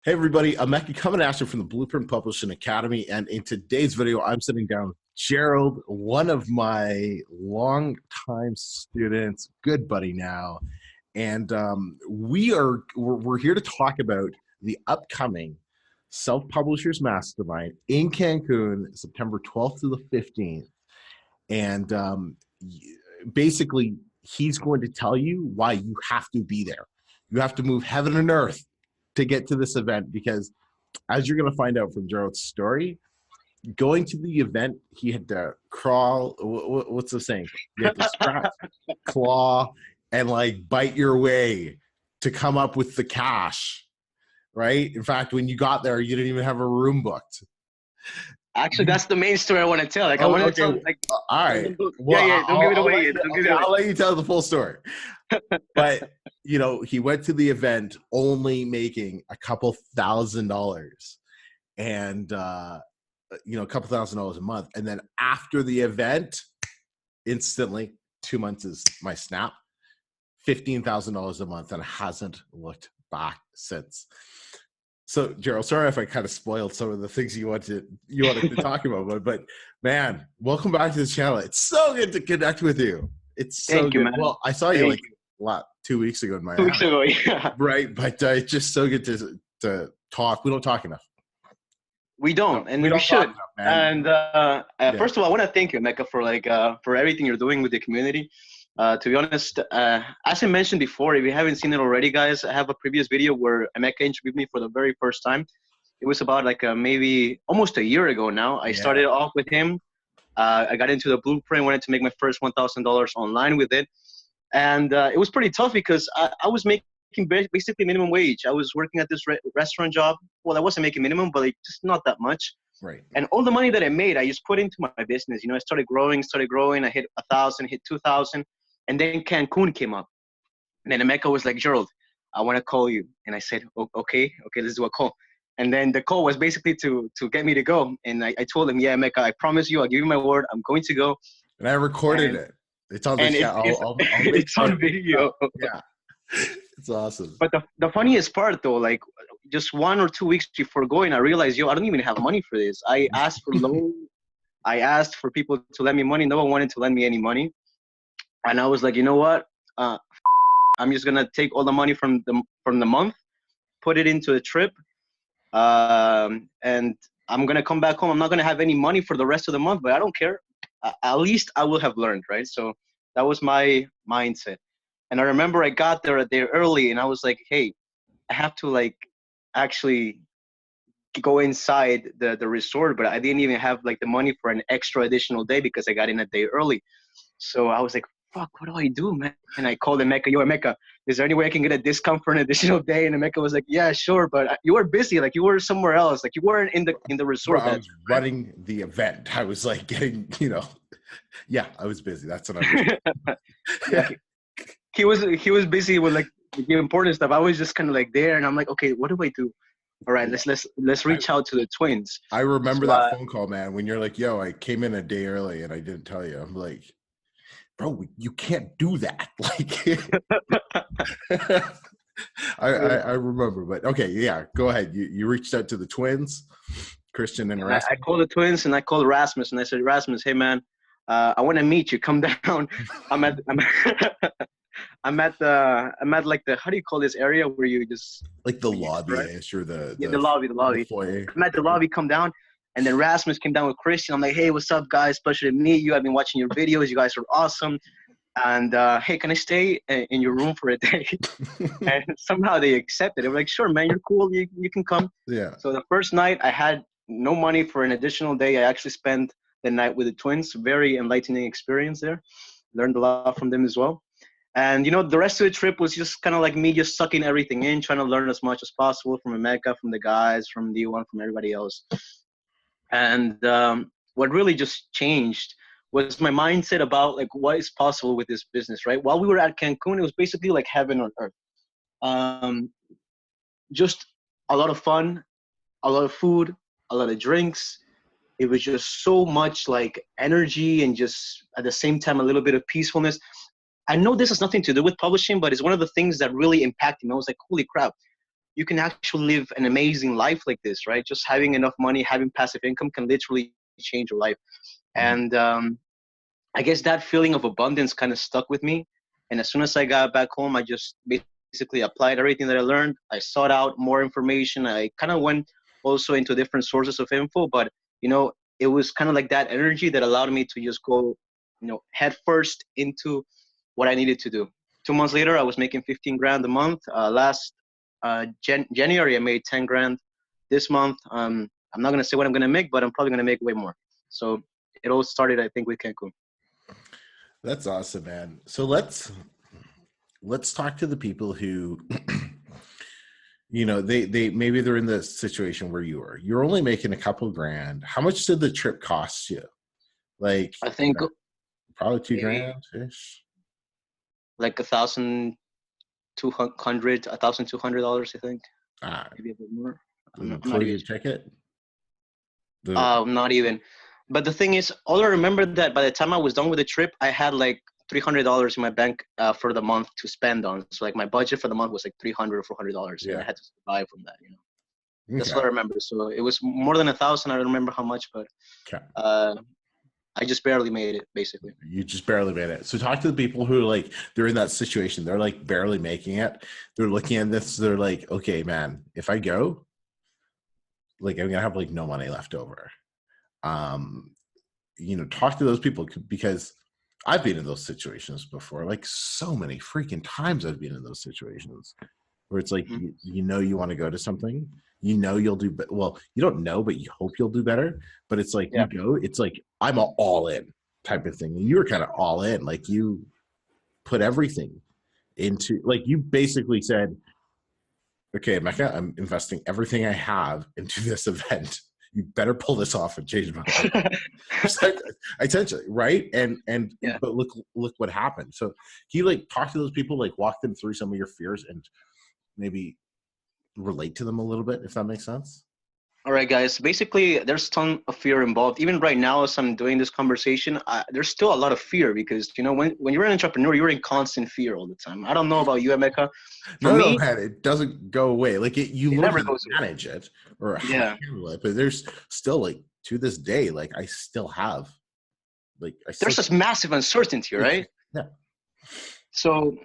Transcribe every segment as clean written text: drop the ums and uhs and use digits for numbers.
Hey everybody, Emeka coming at you from the Blueprint Publishing Academy, and in today's video, I'm sitting down with Gerald, one of my longtime students, good buddy now, and we're here to talk about the upcoming Self-Publishers Mastermind in Cancun, September 12th to the 15th, and basically, he's going to tell you why you have to be there. You have to move heaven and earth to get to this event, because as you're going to find out from Gerald's story, going to the event, he had to crawl. What's the saying? You have to scratch, claw, and like bite your way to come up with the cash, right? In fact, when you got there, you didn't even have a room booked. Actually, that's the main story I want to tell. Like, I want to tell. Like, all right. Well, don't give it away. I'll let you tell the full story. But he went to the event only making a couple $1,000s, and a couple $1,000s a month. And then after the event, instantly, 2 months is my snap, $15,000 a month, and hasn't looked back since. So, Gerald, sorry if I kind of spoiled some of the things you wanted to talk about, but man, welcome back to the channel. It's so good to connect with you. It's so Thank you, good. man. Well, I saw you 2 weeks ago in my 2 weeks ago, yeah. Right, but it's just so good to talk. We don't talk enough. We don't, and we should. And first of all, I want to thank you, Emeka, for everything you're doing with the community. To be honest, as I mentioned before, if you haven't seen it already, guys, I have a previous video where Emeka interviewed me for the very first time. It was about maybe almost a year ago now. I started off with him. I got into the Blueprint, wanted to make my first $1,000 online with it. And it was pretty tough because I was making basically minimum wage. I was working at this restaurant job. Well, I wasn't making minimum, but just not that much. Right. And all the money that I made, I just put into my business. I started growing. I hit 1,000, hit 2,000. And then Cancun came up. And then Emeka was like, Gerald, I want to call you. And I said, okay, let's do a call. And then the call was basically to get me to go. And I told him, yeah, Emeka, I promise you, I'll give you my word. I'm going to go. And I recorded it. It's on the chat. It's on video. Yeah. It's awesome. But the funniest part, though, just 1 or 2 weeks before going, I realized, I don't even have money for this. I asked for loan. I asked for people to lend me money. No one wanted to lend me any money. And I was like, you know what? I'm just gonna take all the money from the month, put it into a trip, and I'm gonna come back home. I'm not gonna have any money for the rest of the month, but I don't care. At least I will have learned, right? So that was my mindset. And I remember I got there a day early, and I was like, hey, I have to actually go inside the resort, but I didn't even have the money for an extra additional day because I got in a day early. So I was like, fuck, what do I do, man? And I called Emeka. Yo, Emeka, is there any way I can get a discount for an additional day? And Emeka was like, yeah, sure, but you were busy. You were somewhere else. You weren't in the resort. Bro, I was running the event. I was getting, yeah, I was busy. That's what I was. Yeah. He was busy with the important stuff. I was just kind of there, and I'm like, okay, what do I do? All right, let's reach out to the twins. I remember that phone call, man, when you're like, yo, I came in a day early and I didn't tell you. I'm like, bro, you can't do that. I remember, but okay, yeah, go ahead. You reached out to the twins, Christian and Rasmus. I called the twins and I called Rasmus and I said, Rasmus, hey man, I want to meet you. Come down. I'm at the how do you call this area where you just the lobby, right? Sure, the lobby. The foyer. I'm at the lobby. Come down. And then Rasmus came down with Christian. I'm like, hey, what's up, guys? Pleasure to meet you. I've been watching your videos. You guys are awesome. And hey, can I stay in your room for a day? And somehow they accepted. They were like, sure, man, you're cool. You can come. Yeah. So the first night, I had no money for an additional day. I actually spent the night with the twins. Very enlightening experience there. Learned a lot from them as well. And, the rest of the trip was just kind of like me just sucking everything in, trying to learn as much as possible from Emeka, from the guys, from D1, from everybody else. And what really just changed was my mindset about what is possible with this business, right? While we were at Cancun, it was basically like heaven on earth. Just a lot of fun, a lot of food, a lot of drinks. It was just so much energy and just at the same time a little bit of peacefulness. I know this has nothing to do with publishing, but it's one of the things that really impacted me. I was like, holy crap. you can actually live an amazing life like this, right? Just having enough money, having passive income can literally change your life. And I guess that feeling of abundance kind of stuck with me. And as soon as I got back home, I just basically applied everything that I learned. I sought out more information. I kind of went also into different sources of info, but it was kind of like that energy that allowed me to just go, head first into what I needed to do. 2 months later, I was making 15 grand a month. Last January, I made 10 grand. This month, I'm not going to say what I'm going to make, but I'm probably going to make way more. So it all started, I think, with Cancun. That's awesome, man. So let's talk to the people who, they maybe they're in the situation where you are. You're only making a couple grand. How much did the trip cost you? Like, I think probably $2,000-ish. Like $1,200, $1,200, I think. Maybe a bit more. Include your ticket? Not even. But the thing is, all I remember that by the time I was done with the trip, I had like $300 in my bank for the month to spend on. So like my budget for the month was like $300 or $400. Yeah. And I had to survive from that. That's what I remember. So it was more than 1,000. I don't remember how much, but I just barely made it, basically. You just barely made it. So talk to the people who like, they're in that situation. They're like barely making it. They're looking at this. They're like, okay, man, if I go, like, I'm going to have like no money left over. Talk to those people, because I've been in those situations before. Like, so many freaking times I've been in those situations where it's like, you want to go to something, you'll do, well, you don't know, but you hope you'll do better. But it's like, you go, it's like, I'm all in type of thing. And you were kind of all in, like you put everything into, like, you basically said, okay, Emeka, I'm investing everything I have into this event. You better pull this off and change my life. Essentially, right? And but look what happened. So he like talked to those people, like walk them through some of your fears and maybe relate to them a little bit, if that makes sense. All right, guys. Basically, there's a ton of fear involved. Even right now, as I'm doing this conversation, there's still a lot of fear because, when you're an entrepreneur, you're in constant fear all the time. I don't know about you, Emeka. No, man, it doesn't go away. Like you learn how to manage it or handle it, but there's still, like, to this day, like I still have, like, there's this massive uncertainty, right? Yeah. So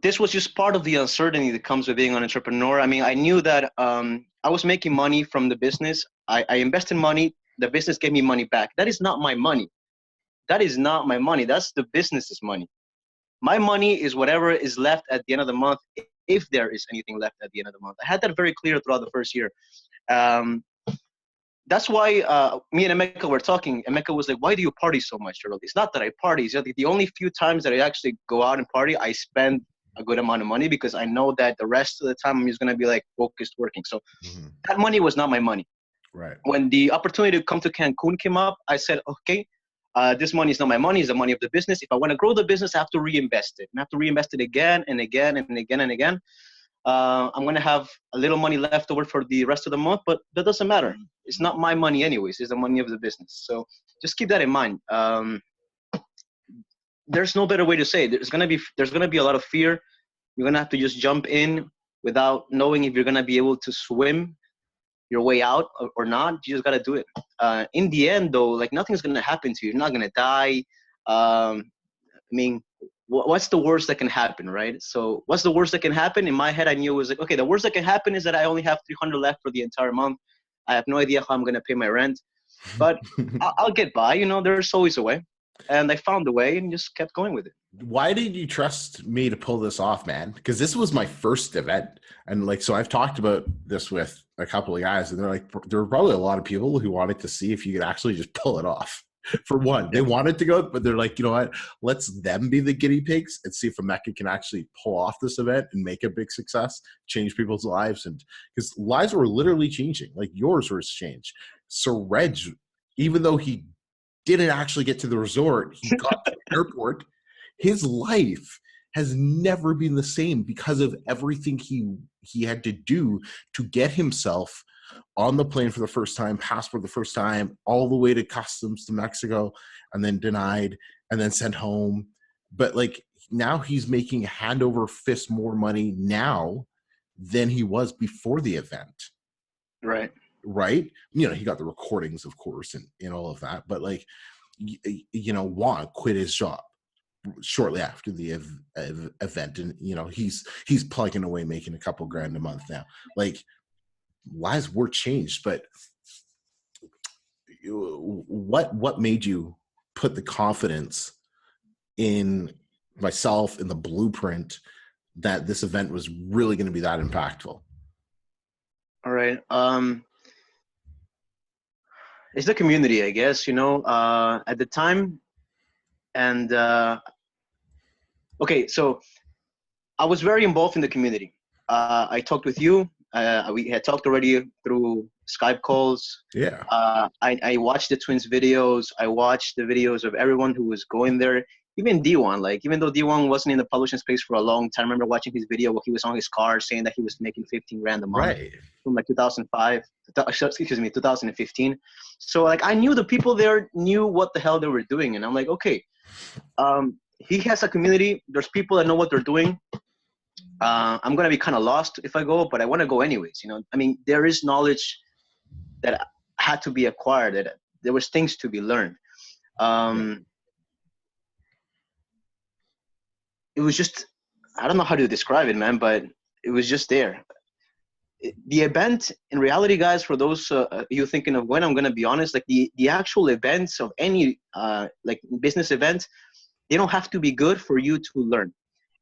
this was just part of the uncertainty that comes with being an entrepreneur. I mean, I knew that I was making money from the business. I invested money. The business gave me money back. That is not my money. That is not my money. That's the business's money. My money is whatever is left at the end of the month, if there is anything left at the end of the month. I had that very clear throughout the first year. That's why me and Emeka were talking. Emeka was like, why do you party so much, Gerald? It's not that I party. It's the only few times that I actually go out and party, I spend a good amount of money because I know that the rest of the time I'm just going to be like focused working. So that money was not my money. Right. When the opportunity to come to Cancun came up, I said, okay, this money is not my money. It's the money of the business. If I want to grow the business, I have to reinvest it. And I have to reinvest it again and again and again and again. I'm going to have a little money left over for the rest of the month, but that doesn't matter. It's not my money anyways. It's the money of the business. So just keep that in mind. There's no better way to say it. There's going to be a lot of fear. You're going to have to just jump in without knowing if you're going to be able to swim your way out or not. You just got to do it. In the end, though, like, nothing's going to happen to you. You're not going to die. I mean, what's the worst that can happen, right? So what's the worst that can happen? In my head, I knew it was like, okay, the worst that can happen is that I only have $300 left for the entire month. I have no idea how I'm going to pay my rent, but I'll get by. There's always a way. And I found a way and just kept going with it. Why did you trust me to pull this off, man? Because this was my first event. And like, so I've talked about this with a couple of guys, and they're like, there were probably a lot of people who wanted to see if you could actually just pull it off. For one, they wanted to go, but they're like, you know what? Let's them be the guinea pigs and see if Emeka can actually pull off this event and make a big success, change people's lives. And because lives were literally changing, like yours was changed. So Reg, even though he didn't actually get to the resort, he got to the airport. His life has never been the same because of everything he had to do to get himself on the plane for the first time, passport the first time, all the way to customs to Mexico, and then denied, and then sent home. But like, now he's making hand over fist more money now than he was before the event. Right. Right. You know, he got the recordings, of course, and all of that. But like, you know, Juan quit his job shortly after the event. And, you know, he's plugging away, making a couple grand a month now. Like, lives were changed. But what made you put the confidence in myself, in the blueprint, that this event was really going to be that impactful? All right. It's the community, I guess, you know, at the time. And okay, so I was very involved in the community. I talked with you. We had talked already through Skype calls. Yeah. I watched the twins videos. I watched the videos of everyone who was going there. Even D1, like, even though D1 wasn't in the publishing space for a long time, I remember watching his video where he was on his car saying that he was making 15 grand a month. Right. From like 2015. So like, I knew the people there knew what the hell they were doing. And I'm like, okay, he has a community. There's people that know what they're doing. I'm going to be kind of lost if I go, but I want to go anyways. You know, I mean, there is knowledge that had to be acquired, that there was things to be learned. It was just, I don't know how to describe it, man, but it was just there. The event, in reality, guys, for those you thinking of when, I'm going to be honest, like the actual events of any like business event, they don't have to be good for you to learn.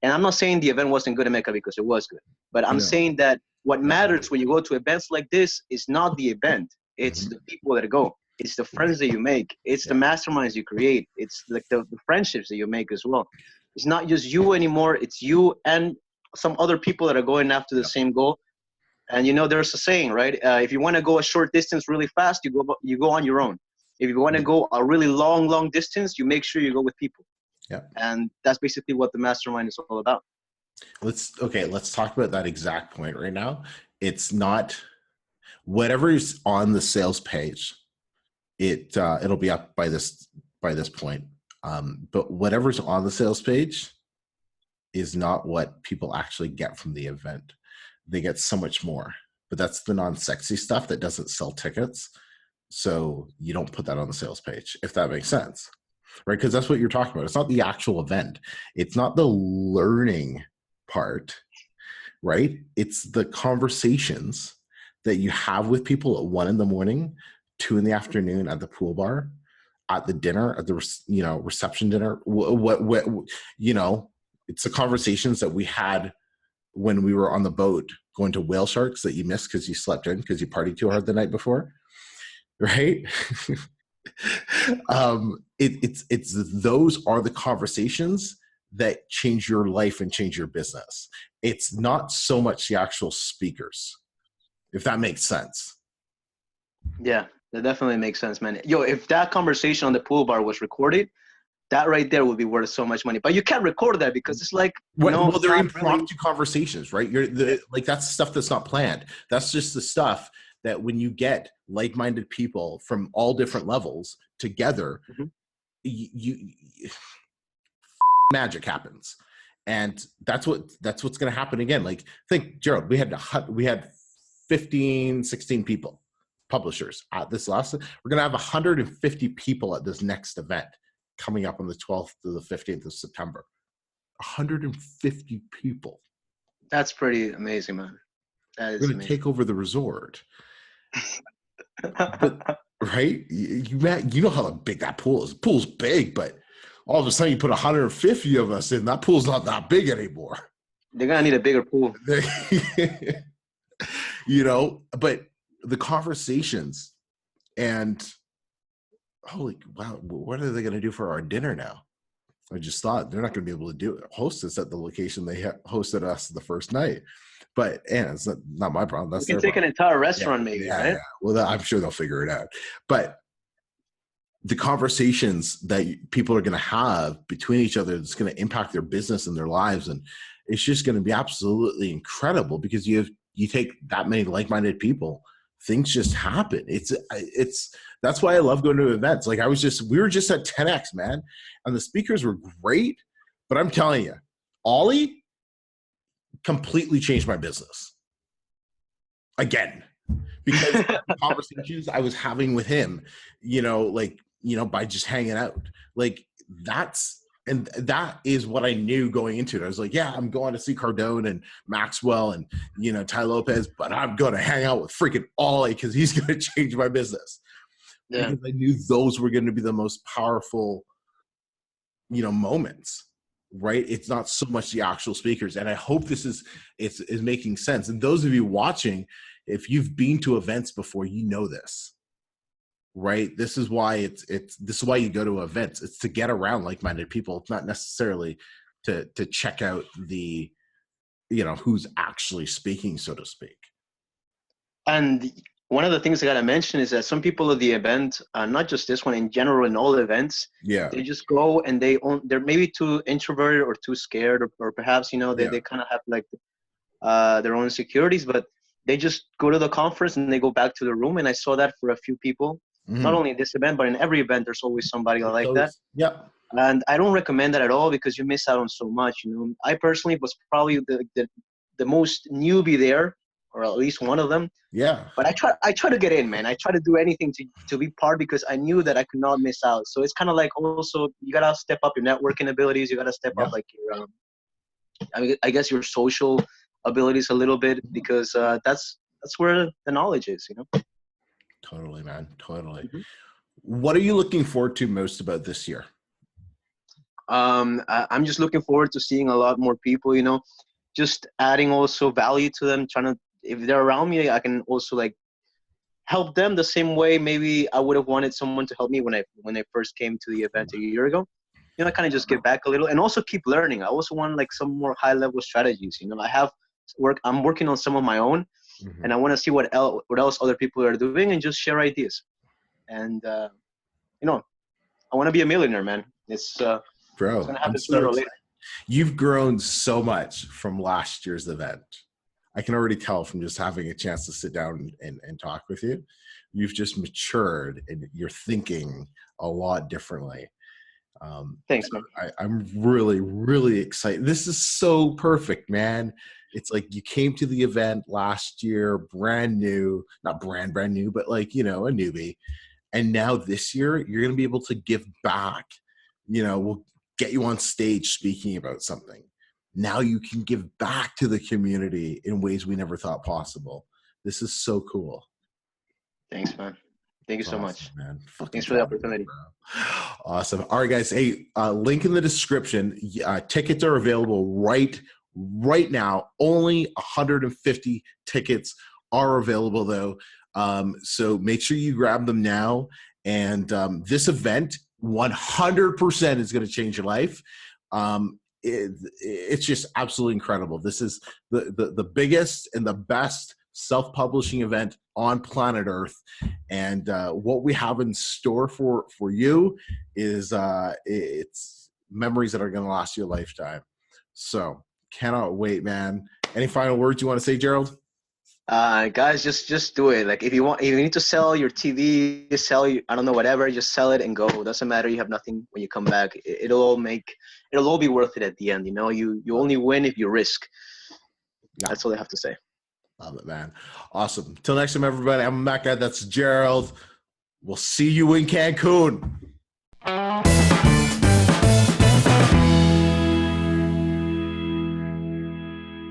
And I'm not saying the event wasn't good, Emeka, because it was good. But I'm saying that what matters when you go to events like this is not the event. It's the people that go. It's the friends that you make. It's the masterminds you create. It's like the friendships that you make as well. It's not just you anymore. It's you and some other people that are going after the same goal. And, you know, there's a saying, right? If you want to go a short distance really fast, you go on your own. If you want to go a really long distance, you make sure you go with people. Yeah. And that's basically what the mastermind is all about. Let's talk about that exact point right now. It's not whatever is on the sales page. It'll be up by this point. But whatever's on the sales page is not what people actually get from the event. They get so much more, but that's the non-sexy stuff that doesn't sell tickets. So you don't put that on the sales page, if that makes sense, right? Because that's what you're talking about. It's not the actual event. It's not the learning part, right? It's the conversations that you have with people at 1 a.m, 2 p.m, at the pool bar, at the dinner, at the reception dinner. What you know, it's the conversations that we had when we were on the boat going to whale sharks that you missed because you slept in because you partied too hard the night before, right? It's those are the conversations that change your life and change your business. It's not so much the actual speakers, if that makes sense. Yeah, that definitely makes sense, man. Yo, if that conversation on the pool bar was recorded, that right there would be worth so much money. But you can't record that because it's like, well, they're impromptu conversations, right? Like, that's the stuff that's not planned. That's just the stuff that when you get like-minded people from all different levels together, magic happens. And that's what's going to happen again. Like, think, Gerald, we had 15, 16 people, publishers at this last. We're going to have 150 people at this next event coming up on the 12th to the 15th of September. 150 people. That's pretty amazing, man. That is We're going to take over the resort. But, right? You know how big that pool is. The pool's big, but all of a sudden you put 150 of us in, that pool's not that big anymore. They're going to need a bigger pool. You know, but the conversations and holy wow, what are they going to do for our dinner now? I just thought they're not going to be able to host us at the location they hosted us the first night. But it's not my problem. That's you can take problem. An entire restaurant, maybe, right? Yeah. Well, I'm sure they'll figure it out. But the conversations that people are going to have between each other, that's going to impact their business and their lives, and it's just going to be absolutely incredible because you take that many like-minded people. Things just happen. It's that's why I love going to events. Like we were just at 10X, man, and the speakers were great. But I'm telling you, Ollie completely changed my business. again, because the conversations I was having with him, by just hanging out, like that is what I knew going into it. I was like, yeah, I'm going to see Cardone and Maxwell and, Ty Lopez, but I'm going to hang out with freaking Ollie because he's going to change my business. Yeah. Because I knew those were going to be the most powerful, moments, right? It's not so much the actual speakers. And I hope this is making sense. And those of you watching, if you've been to events before, this. Right. This is why this is why you go to events. It's to get around like-minded people. It's not necessarily to check out the, who's actually speaking, so to speak. And one of the things I got to mention is that some people at the event, not just this one, in general, in all events, they just go and they're maybe too introverted or too scared, or perhaps, they kind of have like their own insecurities, but they just go to the conference and they go back to the room. And I saw that for a few people. Not only in this event, but in every event, there's always somebody like that. Yeah. And I don't recommend that at all because you miss out on so much. I personally was probably the most newbie there, or at least one of them. Yeah. But I try to get in, man. I try to do anything to be part because I knew that I could not miss out. So it's kind of like also you gotta step up your networking abilities. You gotta step up like your, I guess your social abilities a little bit because that's where the knowledge is. Totally, man. Totally. Mm-hmm. What are you looking forward to most about this year? I'm just looking forward to seeing a lot more people, just adding also value to them, if they're around me, I can also like help them the same way maybe I would have wanted someone to help me when I first came to the event a year ago. Kind of just give back a little and also keep learning. I also want like some more high level strategies. I'm working on some of my own. Mm-hmm. And I want to see what else other people are doing and just share ideas. And, I want to be a millionaire, man. It's going to happen sooner or later. You've grown so much from last year's event. I can already tell from just having a chance to sit down and talk with you. You've just matured and you're thinking a lot differently. Thanks, man. I'm really, really excited. This is so perfect, man. It's like you came to the event last year, brand new, not brand new, but like, a newbie. And now this year, you're going to be able to give back. We'll get you on stage speaking about something. Now you can give back to the community in ways we never thought possible. This is so cool. Thanks, man. Thank you so much, man. Thanks for the opportunity. Awesome. All right, guys. Hey, link in the description. Tickets are available right now. Only 150 tickets are available though. So make sure you grab them now. And this event 100% is going to change your life. It's just absolutely incredible. This is the biggest and the best self-publishing event on planet Earth. And what we have in store for you is it's memories that are going to last you a lifetime. So cannot wait, man. Any final words you want to say, Gerald? Guys, just do it. Like if you need to sell your TV, I don't know, whatever, just sell it and go. It doesn't matter. You have nothing when you come back. It'll all be worth it at the end. You only win if you risk. Yeah. That's all I have to say. Love it, man. Awesome. Till next time, everybody. I'm Emeka. That's Gerald. We'll see you in Cancun.